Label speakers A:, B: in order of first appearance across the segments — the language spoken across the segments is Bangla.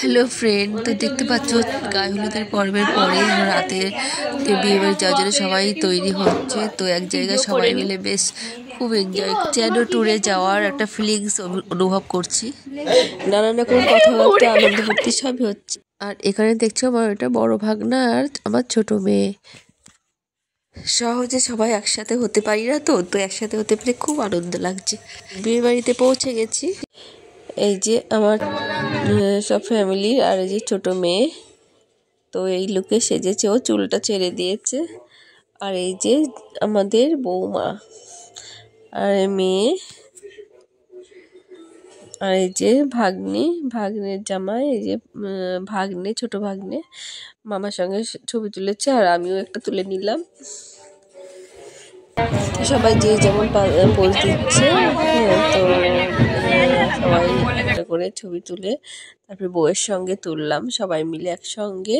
A: হ্যালো ফ্রেন্ড, তো দেখতে পাচ্ছ গায়ে হলুদের পর্বের পরে রাতে বিয়ে বাড়ি যাওয়ার জন্য সবাই তৈরি হচ্ছে। তো এক জায়গায় সবাই মিলে বেশ খুব এনজয়, যেন ট্যুরে যাওয়ার একটা ফিলিংস অনুভব করছি। নানান রকম কথাবার্তা, আনন্দ ফুর্তি সবই হচ্ছে। আর এখানে দেখছো আমার একটা বড় ভাগনা আর আমার ছোট মেয়ে। সহজে সবাই একসাথে হতে পারি না, তো একসাথে হতে পেরে খুব আনন্দ লাগছে। বিয়ে বাড়িতে পৌঁছে গেছি। এই যে আমার সব ফ্যামিলি আর এই যে ছোট মেয়ে, তো এই লুকে সেজেছে, ও চুলটা ছেড়ে দিয়েছে। আর এই যে আমাদের বৌমা আর মেয়ে, আর এই যে ভাগ্নের জামাই, এই যে ভাগ্নে, ছোট ভাগ্নে মামার সঙ্গে ছবি তুলেছে, আর আমিও একটা তুলে নিলাম। সবাই যে যেমন পোজ দিচ্ছে, তো সবাই একটা করে ছবি তুলে তারপরে বউয়ের সঙ্গে তুললাম সবাই মিলে একসঙ্গে।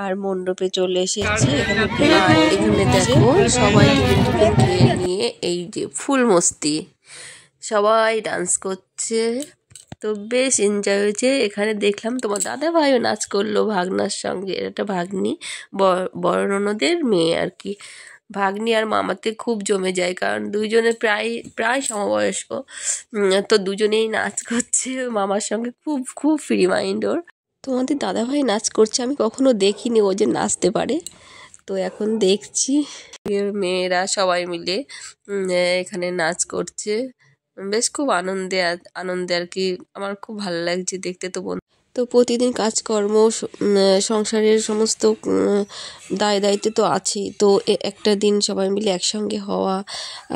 A: আর মণ্ডপে চলে এসেছি। এখানে দেখো সবাই টিফিন খেয়ে নিয়ে এই যে ফুল মস্তি, সবাই ডান্স করছে, তো বেশ এনজয় হয়েছে। এখানে দেখলাম তোমার দাদা ভাইও নাচ করলো ভাগনার সঙ্গে। এটা ভাগ্নি, বড় ননদের মেয়ে আর কি। ভাগ্নি আর মামাতে খুব জমে যায়, কারণ দুইজনে প্রায় সমবয়স্ক, তো দুজনেই নাচ করছে মামার সঙ্গে। খুব খুব ফ্রি মাইন্ড ওর। তোমাদের দাদাভাই নাচ করছে, আমি কখনো দেখিনি ও যে নাচতে পারে, তো এখন দেখছি। মেয়েরা সবাই মিলে এখানে নাচ করছে, বেশ খুব আনন্দে আর কি। আমার খুব ভালো লাগছে দেখতে। তো প্রতিদিন কাজকর্ম, সংসারের সমস্ত দায় দায়িত্ব তো আছেই, তো একটা দিন সবাই মিলে একসঙ্গে হওয়া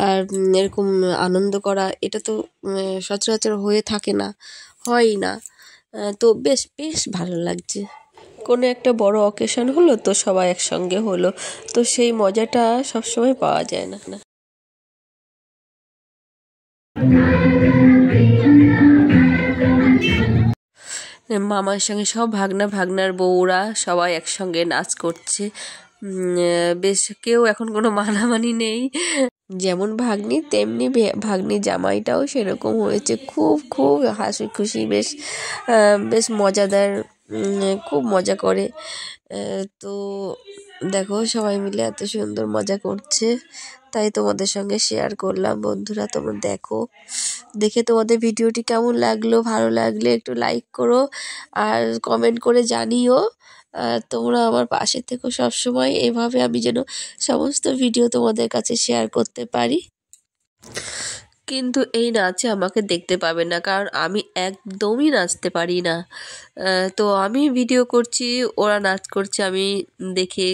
A: আর এরকম আনন্দ করা, এটা তো সচরাচর হয়ে থাকে না, হয়ই না। তো বেশ ভালো লাগছে। কোনো একটা বড় অকেশন হলো তো সবাই একসঙ্গে হলো, তো সেই মজাটা সবসময় পাওয়া যায় না। মামার সঙ্গে সব ভাগনার বউরা সবাই একসঙ্গে নাচ করছে। বেশ কেউ এখন কোনো মানামানি নেই, যেমন ভাগ্নি তেমনি ভাগ্নি জামাইটাও সেরকম হয়েছে। খুব হাসি খুশি, বেশ মজাদার, খুব মজা করে। তো দেখো সবাই মিলে এত সুন্দর মজা করছে, তাই তোমাদের সঙ্গে শেয়ার করলাম। বন্ধুরা তোমরা দেখে তোমাদের ভিডিওটি কেমন লাগলো, ভালো লাগলে একটু লাইক করো আর কমেন্ট করে জানিও। তোমরা আমার পাশে থেকো সবসময়, এভাবে আমি যেন সমস্ত ভিডিও তোমাদের কাছে শেয়ার করতে পারি। কিন্তু এই নাচে আমাকে দেখতে পাবে না, কারণ আমি একদমই নাচতে পারি না। তো আমি ভিডিও করছি, ওরা নাচ করছে, আমি দেখে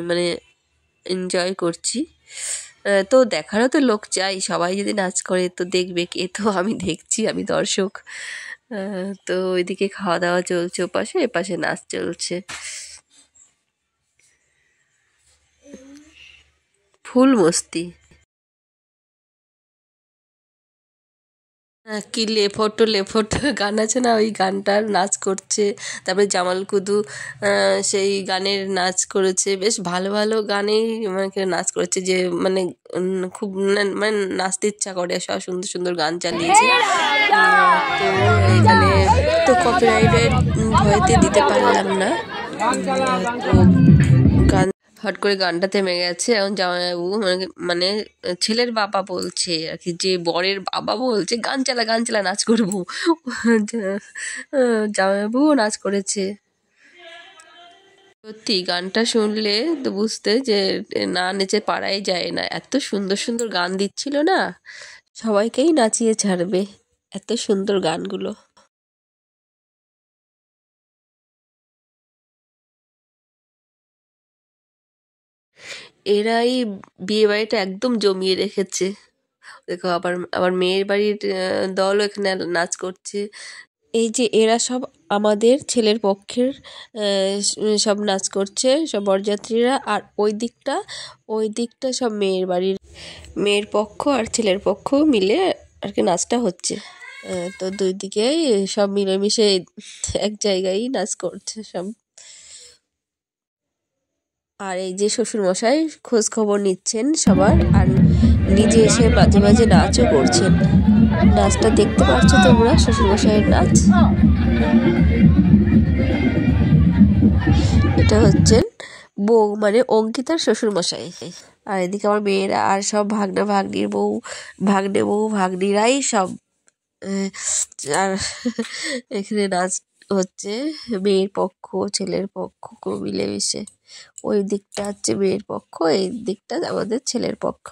A: মানে এনজয় করছি। তো দেখারও তো লোক চাই, সবাই যদি নাচ করে তো দেখবে কে, তো আমি দেখছি, আমি দর্শক। তো ওইদিকে খাওয়া দাওয়া চলছে, এপাশে নাচ চলছে, ফুল মস্তি। কি লেফট গান আছে না, ওই গানটার নাচ করছে। তারপরে জামাল কুদু সেই গানের নাচ করেছে, বেশ ভালো গানেই মানে নাচ করেছে, যে মানে খুব মানে নাচতে ইচ্ছা করে। সব সুন্দর গান চালিয়েছে। তো এখানে তো কপিরাইটের ভয়তে দিতে পারলাম না, তো গান হট করে গানটা থেমে গেছে। এখন জামাইবাবু মানে ছেলের বাবা বলছে আর কি, যে বরের বাবা বলছে গান চালা নাচ করবো। জামাইবাবুও নাচ করেছে। সত্যি গানটা শুনলে তো বুঝতে যে না নেচে পারাই যায় না। এত সুন্দর গান দিচ্ছিল না, সবাইকেই নাচিয়ে ছাড়বে এত সুন্দর গানগুলো। এরাই বিয়ে বাড়িটা একদম জমিয়ে রেখেছে। দেখো আবার মেয়ের বাড়ির দলও এখানে নাচ করছে। এই যে এরা সব আমাদের ছেলের পক্ষের সব নাচ করছে, সব বরযাত্রীরা। আর ওই দিকটা সব মেয়ের পক্ষ আর ছেলের পক্ষ মিলে আর কি নাচটা হচ্ছে। তো দুই দিকে সব মিলেমিশে এক জায়গায় নাচ করছে সব। আর এই যে শ্বশুরমশাই খোঁজ খবর নিচ্ছেন সবার, আর নিজে এসে মাঝে নাচও করছেন। নাচটা দেখতে পাচ্ছ তোমরা, শ্বশুরমশাইয়ের নাচ। এটা হচ্ছেন বউ মানে অঙ্কিতার শ্বশুর মশাই। আর এদিকে আমার মেয়েরা আর সব ভাগনা ভাগ্নির বউ, ভাগ্নে বউ, ভাগ্নিরাই সব। আর এখানে নাচ হচ্ছে মেয়ের পক্ষ ছেলের পক্ষ মিলেমিশে। ওই দিকটা হচ্ছে মেয়ের পক্ষ, এই দিকটা আমাদের ছেলের পক্ষ।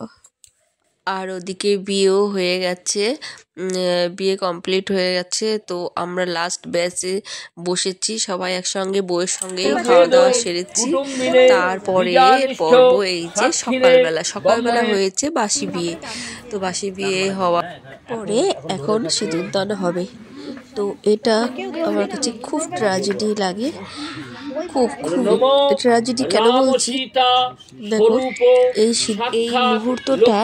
A: আর ওদিকে বিয়েও হয়ে গেছে, বিয়ে কমপ্লিট হয়ে গেছে। তো আমরা লাস্ট ব্যাচে বসেছি সবাই একসঙ্গে, বউয়ের সঙ্গেই খাওয়া দাওয়া সেরেছি। তারপরে পর্ব এই যে সকালবেলা হয়েছে বাসি বিয়ে। তো বাসি বিয়ে হওয়ার পরে এখন সিঁদুরদান হবে। তো এটা আমার কাছে খুব ট্র্যাজেডি লাগে, খুব ট্র্যাজেডি। কেন বলছি দেখো, এই মুহূর্তটা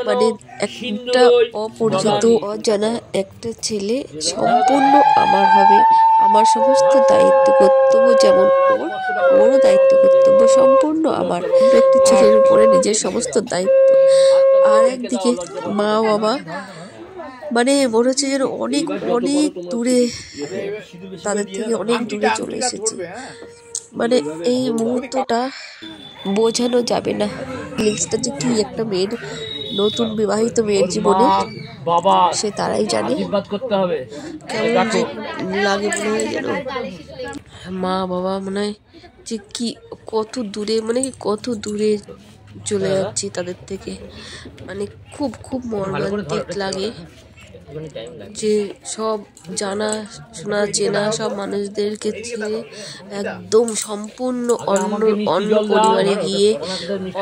A: মানে একটা অপরিচিত অজানা একটা ছেলে সম্পূর্ণ আমার হবে। আমার সমস্ত দায়িত্ব কর্তব্য যেমন ওরও দায়িত্ব কর্তব্য সম্পূর্ণ আমার। একটি ছেলের উপরে নিজের সমস্ত দায়িত্ব। আর একদিকে মা বাবা মানে মনে হচ্ছে যেন অনেক অনেক দূরে, তাদের থেকে অনেক দূরে চলে এসেছে। মানে এই মুহূর্তটা বোঝানো যাবে না। ফিলিংসটা যে কি একটা মেয়ের, নতুন বিবাহিত মেয়ের জীবনে, সে তারাই জানে। কেমন লাগে মনে হয় যেন মা বাবা মনে হয় যে কি কত দূরে, মানে কত দূরে চলে যাচ্ছি তাদের থেকে। মানে খুব খুব মর্মান্তিক লাগে যে সব জানা শোনা চেনা সব মানুষদেরকে ছেড়ে একদম সম্পূর্ণ অন্য পরিবারে গিয়ে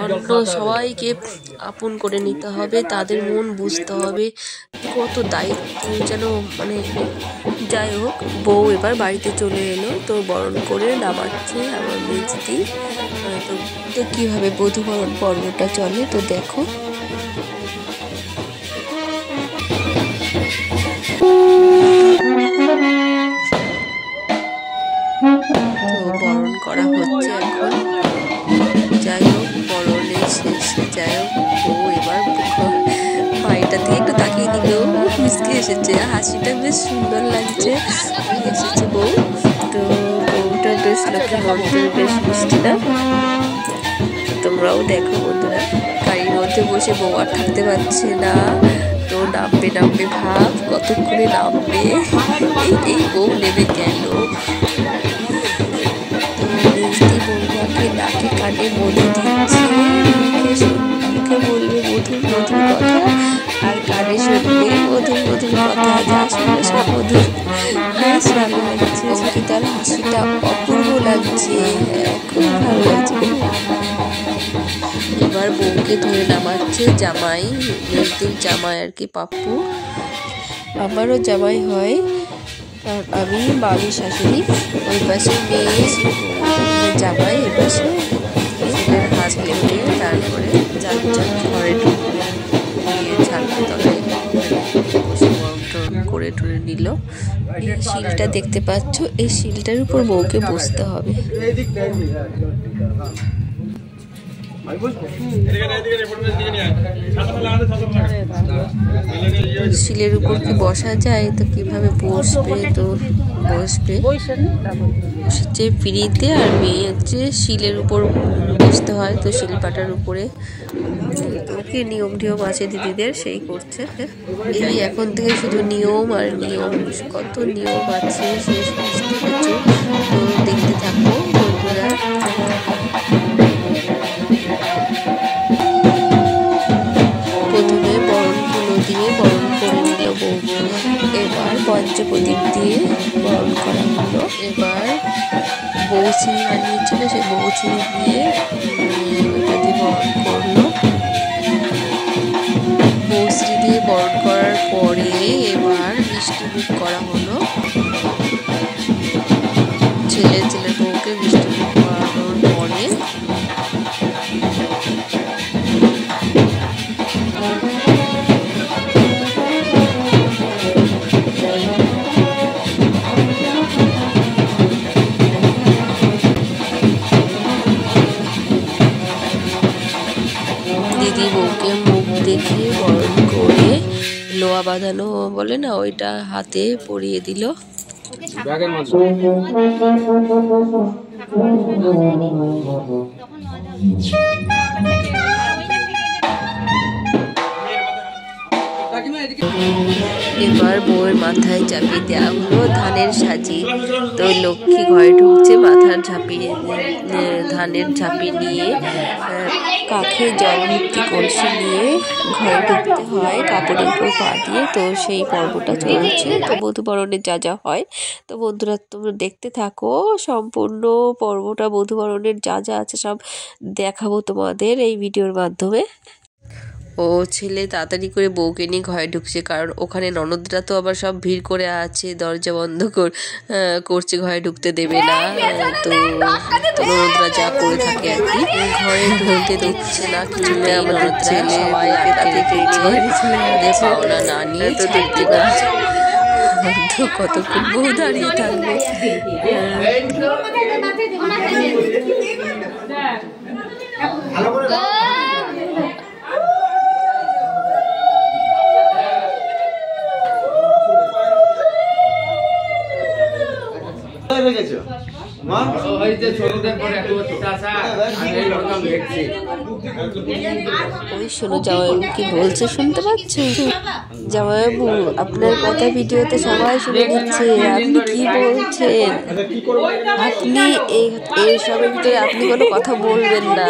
A: অন্য সবাইকে আপন করে নিতে হবে, তাদের মন বুঝতে হবে, কত দায়িত্ব যেন। মানে যাই হোক, বউ এবার বাড়িতে চলে এলো, তো বরণ করে নামাচ্ছে আমার মেজদি। তো কীভাবে বধূ বরণ পর্বটা চলে তো দেখো। তো বরণ করা হচ্ছে এখন। যাই হোক, বরণের শেষে যাই হোক, বউ এবার বাড়িটা থেকে একটু তাকিয়ে নিলেও মিসকে এসেছে, হাসিটা বেশ সুন্দর লাগছে, এসেছে বউ। তো বউটা বেশ লোকের মধ্যে বেশ মিষ্টি না? তোমরাও দেখো বন্ধুরা। গাড়ির মধ্যে বসে বউ আর থাকতে পারছে না, তো নামবে ভাব, কতক্ষণে নামবে, এই বউ নেবে কেন? বৌমাকে ডাকে কানে মধু দিচ্ছে, মুখে বলবে মধুর কথা, আর কানে শুনবে মধুর কথা, যা শুনবে সব মধুর। বেশ ভালো লাগছে, তার হাসিটা অপূর্ব লাগছে, খুব ভালো লাগছে। এবার বউকে ধরে নামাচ্ছে জামাই, মেজদির জামাই আর কি, পাপ্পু। আমারও জামাই হয়, কারণ আমি মামি শাশুড়ি, ওই পাশে মেয়ে জামাই, এ পাশে ছেলের হাত কেটে তারপরে যার ঘরে গিয়ে ছাড়তে তলায় বসে গরম করে টরে নিল। এই শিলটা দেখতে পাচ্ছ, এই শিলটার উপর বউকে বসতে হবে। শিলের উপর কি বসা যায়? তো কিভাবে বসবে? তো বসবে হচ্ছে পিড়িতে, আর মেয়ে হচ্ছে শিলের উপর বসতে হয়, তো শিলপাটার উপরে। কি নিয়ম আছে দিদিদের, সেই করছে। এই এখন থেকে শুধু নিয়ম আর নিয়ম, কত নিয়ম আছে সেই সমস্ত কিছু। তো দেখতে থাকবো বন্ধুরা। প্রথমে বরণগুলো দিয়ে বরণ করে নিল বউ, এবার পঞ্চপ্রদীপ দিয়ে বরণ করা হলো। এবার বৌচিনি বানিয়েছিল, সেই বৌচিনি দিয়ে ওইটা দিয়ে বরণ করলো। বৌচিনি দিয়ে বরণ করার পরে এবার মিষ্টি মুখ করা হলো। ছেলের বউকে মিষ্টি মুখ করানোর পরে দিদি বউকে মুখ দেখিয়ে বরণ করে লোয়া বাঁধানো বলে না, ওইটা হাতে পরিয়ে দিল।
B: ব্যাগের মধ্যে
A: এবার বউয়ের মাথায় চাপিয়ে দেওয়া হলো ধানের সাজি। তো লক্ষ্মী ঘরে ঢুকছে, মাথার ধানের ঝাঁপি নিয়ে কাখে জল ভর্তি কলসি নিয়ে ঘরে ঢুকতে হয় কাপড়ের উপর পা দিয়ে। তো সেই পর্বটা চলছে। তো বধূবরণের যা যা হয়, তো বন্ধুরা তোমরা দেখতে থাকো সম্পূর্ণ পর্বটা। বধূবরণের যা যা আছে সব দেখাবো তোমাদের এই ভিডিওর মাধ্যমে। ও ছেলে তাড়াতাড়ি করে বউকে নিয়ে ঘরে ঢুকছে, কারণ ওখানে ননদরা তো আবার সব ভিড় করে আছে, দরজা বন্ধ করছে, ঘরে ঢুকতে দেবে না। তো ননদরা যা করে থাকে আর কি, ঘরে ঢুকতে দিচ্ছে না কিছুতে। আমার ছেলে পাওনা না নিয়ে তো দেখতে পাচ্ছে কতক্ষণ বউ দাঁড়িয়ে থাকবে। ওই শোনো জামাইবাবু কি বলছে, শুনতে পাচ্ছ? জামাইবাবু আপনার কথা ভিডিওতে সবাই শুনে নিচ্ছে, আপনি কি বলছেন? আপনি এই সবের ভিতরে আপনি কোনো কথা বলবেন না।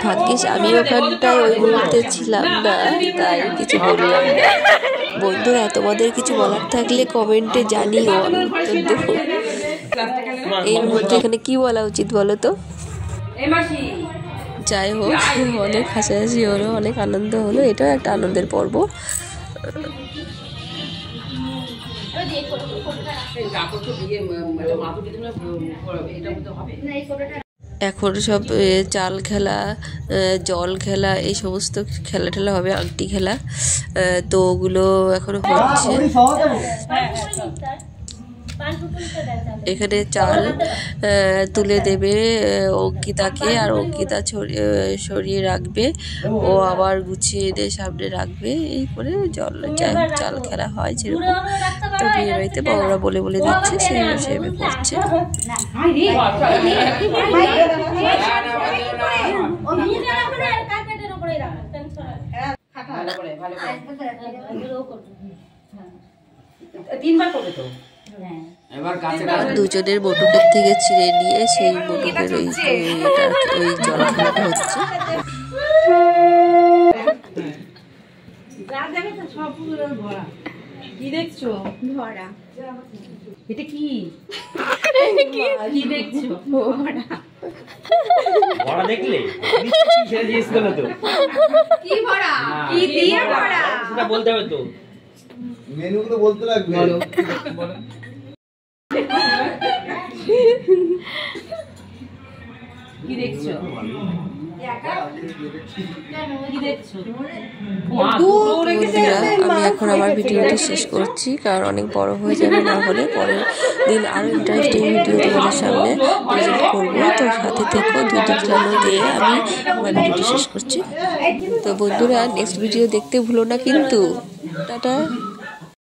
A: ভাগ্যিস আমি ওখানটায় ওই মুহূর্তে ছিলাম না, তাই কিছু বললাম না। বন্ধুরা তোমাদের কিছু বলার থাকলে কমেন্টে জানিও, আমি উত্তর দেবো। এই মুহূর্তে এখানে কি বলা উচিত বলো তো? যাই হোক, অনেক হাসাহাসি হলো, অনেক আনন্দ হলো, এটাও একটা আনন্দের পর্ব। এখন সব চাল খেলা, জল খেলা, এই সমস্ত খেলা টেলা হবে, আংটি খেলা। তো ওগুলো এখনো হচ্ছে। এখানে চাল তুলে দেবে অঙ্কিতাকে, আর অঙ্কিতা সরিয়ে রাখবে, ও আবার গুছিয়ে এনে সামনে রাখবে। এই করে চাল খেলা হয় যেরকম। তো বিয়ে বাড়িতে বড়রা বলে বলে দিচ্ছে, সেই হিসেবে করছে। দুজনের বটুকের থেকে ছিঁড়ে নিয়ে সেই বটুকের ওই জল খেলাটা হচ্ছে।
C: কি দেখছো? ভরা। এটা কি? কি দেখছো?
D: ভরা দেখলে? সেটা জিজ্ঞেস করলো তো।
C: কি ভরা? কি দিয়ে ভরা?
D: সেটা বলতে হবে তো।
E: মেনুগুলো বলতে লাগবে।
D: বলো।
C: কি দেখছো?
A: বন্ধুরা আমি এখন আমার ভিডিওটি শেষ করছি, কারণ অনেক বড় হয়ে যাবে, না হলে পরের দিন আরো ইন্টারেস্টিং ভিডিও তোমাদের সামনে প্রেজেন্ট করবো। তো সাথে থেকো, দুধ চালু দিয়ে আমি আমার ভিডিওটি শেষ করছি। তো বন্ধুরা নেক্সট ভিডিও দেখতে ভুলো না কিন্তু। টাটা।